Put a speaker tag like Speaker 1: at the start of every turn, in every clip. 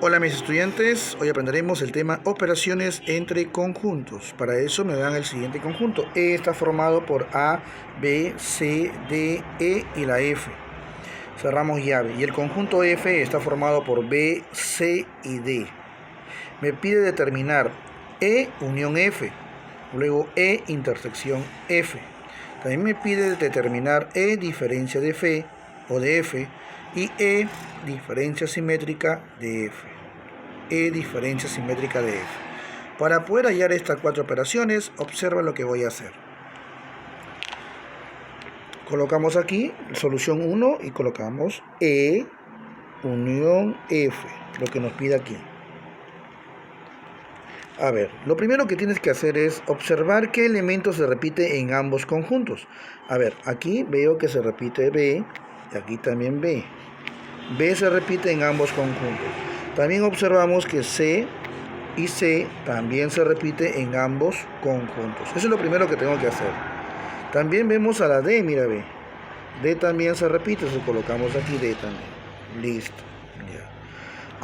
Speaker 1: Hola mis estudiantes, hoy aprenderemos el tema operaciones entre conjuntos. Para eso me dan el siguiente conjunto. E está formado por A, B, C, D, E y la F. Cerramos llave. Y el conjunto F está formado por B, C y D. Me pide determinar E unión F, luego E intersección F. También me pide determinar E diferencia de F o de F y E diferencia simétrica de F. E diferencia simétrica de F. Para poder hallar estas cuatro operaciones, observa lo que voy a hacer. Colocamos aquí solución 1 y colocamos E unión F, lo que nos pide aquí. A ver, lo primero que tienes que hacer es observar qué elemento se repite en ambos conjuntos. A ver, aquí veo que se repite B y aquí también B. B se repite en ambos conjuntos. También observamos que C y C también se repite en ambos conjuntos. Eso es lo primero que tengo que hacer. También vemos a la D, mira B. D también se repite, si colocamos aquí D también. Listo. Ya.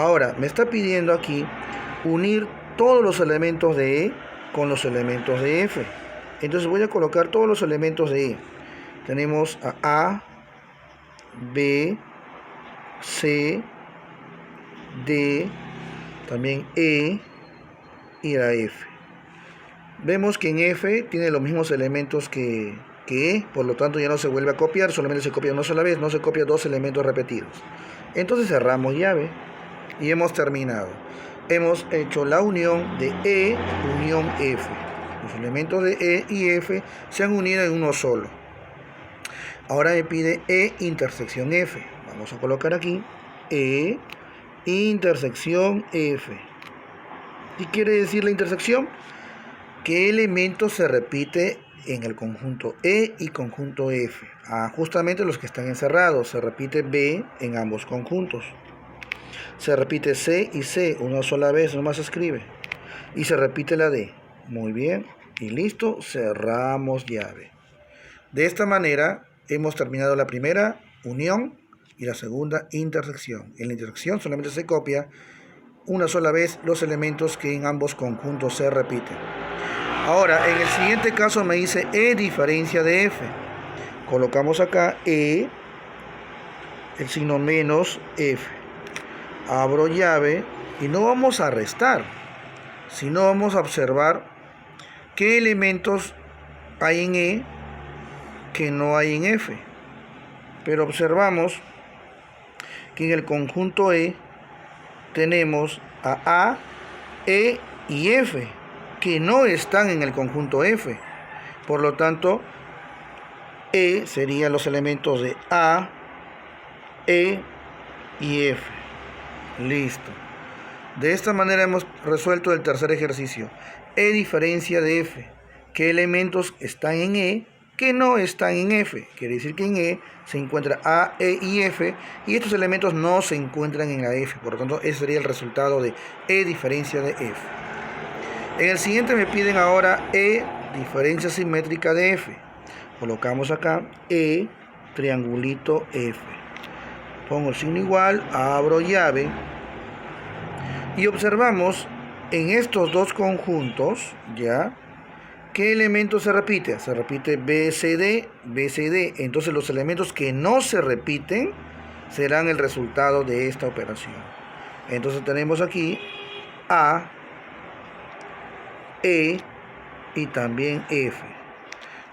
Speaker 1: Ahora, me está pidiendo aquí unir todos los elementos de E con los elementos de F. Entonces voy a colocar todos los elementos de E. Tenemos a B, C, D, también E y la F. Vemos que en F tiene los mismos elementos que E, por lo tanto ya no se vuelve a copiar, solamente se copia una sola vez, no se copia dos elementos repetidos. Entonces cerramos llave y hemos terminado. Hemos hecho la unión de E unión F. Los elementos de E y F se han unido en uno solo. Ahora me pide E intersección F. Vamos a colocar aquí E intersección F. ¿Qué quiere decir la intersección? ¿Qué elemento se repite en el conjunto E y conjunto F? Justamente los que están encerrados. Se repite B en ambos conjuntos. Se repite C y C una sola vez, nomás se escribe. Y se repite la D. Muy bien. Y listo, cerramos llave. De esta manera hemos terminado la primera unión y la segunda intersección. En la intersección solamente se copia una sola vez los elementos que en ambos conjuntos se repiten. Ahora, en el siguiente caso me dice E diferencia de F. Colocamos acá E, el signo menos F. Abro llave y no vamos a restar, sino vamos a observar qué elementos hay en E que no hay en F. Pero observamos que en el conjunto E tenemos a E y F que no están en el conjunto F. Por lo tanto, E serían los elementos de A, E y F. Listo. De esta manera hemos resuelto el tercer ejercicio. E diferencia de F. ¿Qué elementos están en E que no están en F? Quiere decir que en E se encuentra A, E y F, y estos elementos no se encuentran en la F. Por lo tanto, ese sería el resultado de E diferencia de F. En el siguiente me piden ahora E diferencia simétrica de F. Colocamos acá E triangulito F. Pongo el signo igual, abro llave y observamos en estos dos conjuntos, ¿ya? ¿Qué elemento se repite? Se repite BCD, BCD. Entonces los elementos que no se repiten serán el resultado de esta operación. Entonces tenemos aquí A, E y también F.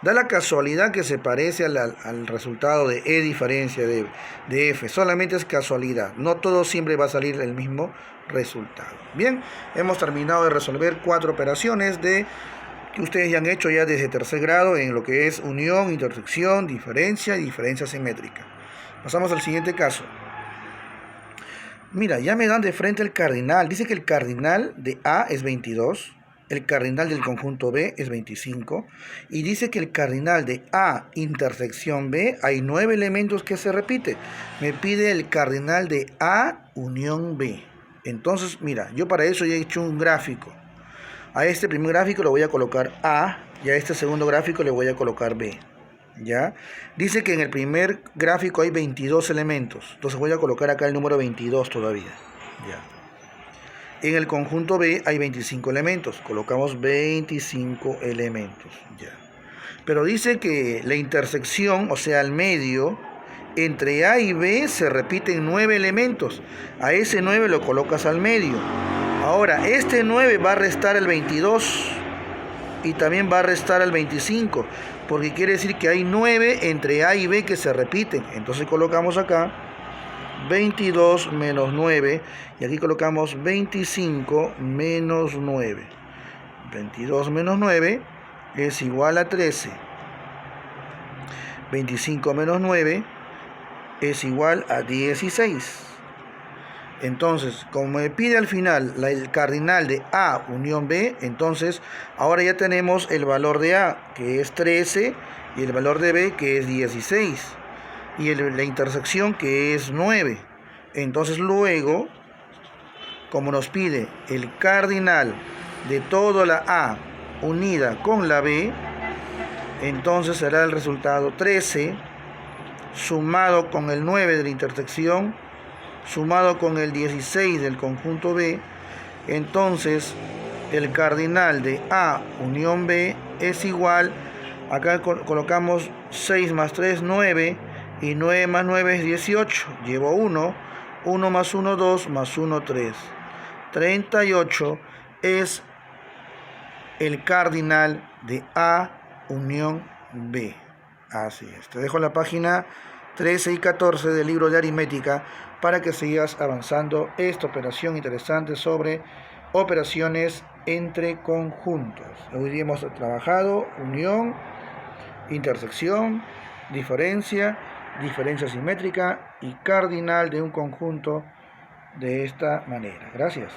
Speaker 1: Da la casualidad que se parece al resultado de E diferencia de F. Solamente es casualidad. No todo siempre va a salir el mismo resultado. Bien, hemos terminado de resolver cuatro operaciones que ustedes ya han hecho ya desde tercer grado en lo que es unión, intersección, diferencia y diferencia simétrica. Pasamos al siguiente caso. Mira, ya me dan de frente el cardinal. Dice que el cardinal de A es 22. El cardinal del conjunto B es 25. Y dice que el cardinal de A intersección B hay 9 elementos que se repiten. Me pide el cardinal de A unión B. Entonces, mira, yo para eso ya he hecho un gráfico. A este primer gráfico le voy a colocar A y a este segundo gráfico le voy a colocar B. ¿Ya? Dice que en el primer gráfico hay 22 elementos. Entonces voy a colocar acá el número 22 todavía. ¿Ya? En el conjunto B hay 25 elementos. Colocamos 25 elementos. Ya. Pero dice que la intersección, o sea, el medio, entre A y B se repiten 9 elementos. A ese 9 lo colocas al medio. Ahora, este 9 va a restar el 22 y también va a restar al 25, porque quiere decir que hay 9 entre A y B que se repiten. Entonces colocamos acá 22 menos 9 y aquí colocamos 25 menos 9. 22 menos 9 es igual a 13. 25 menos 9 es igual a 16. Entonces, como me pide al final el cardinal de A unión B, entonces ahora ya tenemos el valor de A, que es 13, y el valor de B, que es 16, y la intersección, que es 9. Entonces luego, como nos pide el cardinal de toda la A unida con la B, entonces será el resultado 13 sumado con el 9 de la intersección sumado con el 16 del conjunto B. Entonces el cardinal de A unión B es igual, acá colocamos 6 más 3, 9, y 9 más 9 es 18, llevo 1, 1 más 1, 2, más 1, 3. 38 es el cardinal de A unión B. Así es. Te dejo la página 13 y 14 del libro de aritmética para que sigas avanzando esta operación interesante sobre operaciones entre conjuntos. Hoy día hemos trabajado unión, intersección, diferencia simétrica y cardinal de un conjunto de esta manera. Gracias.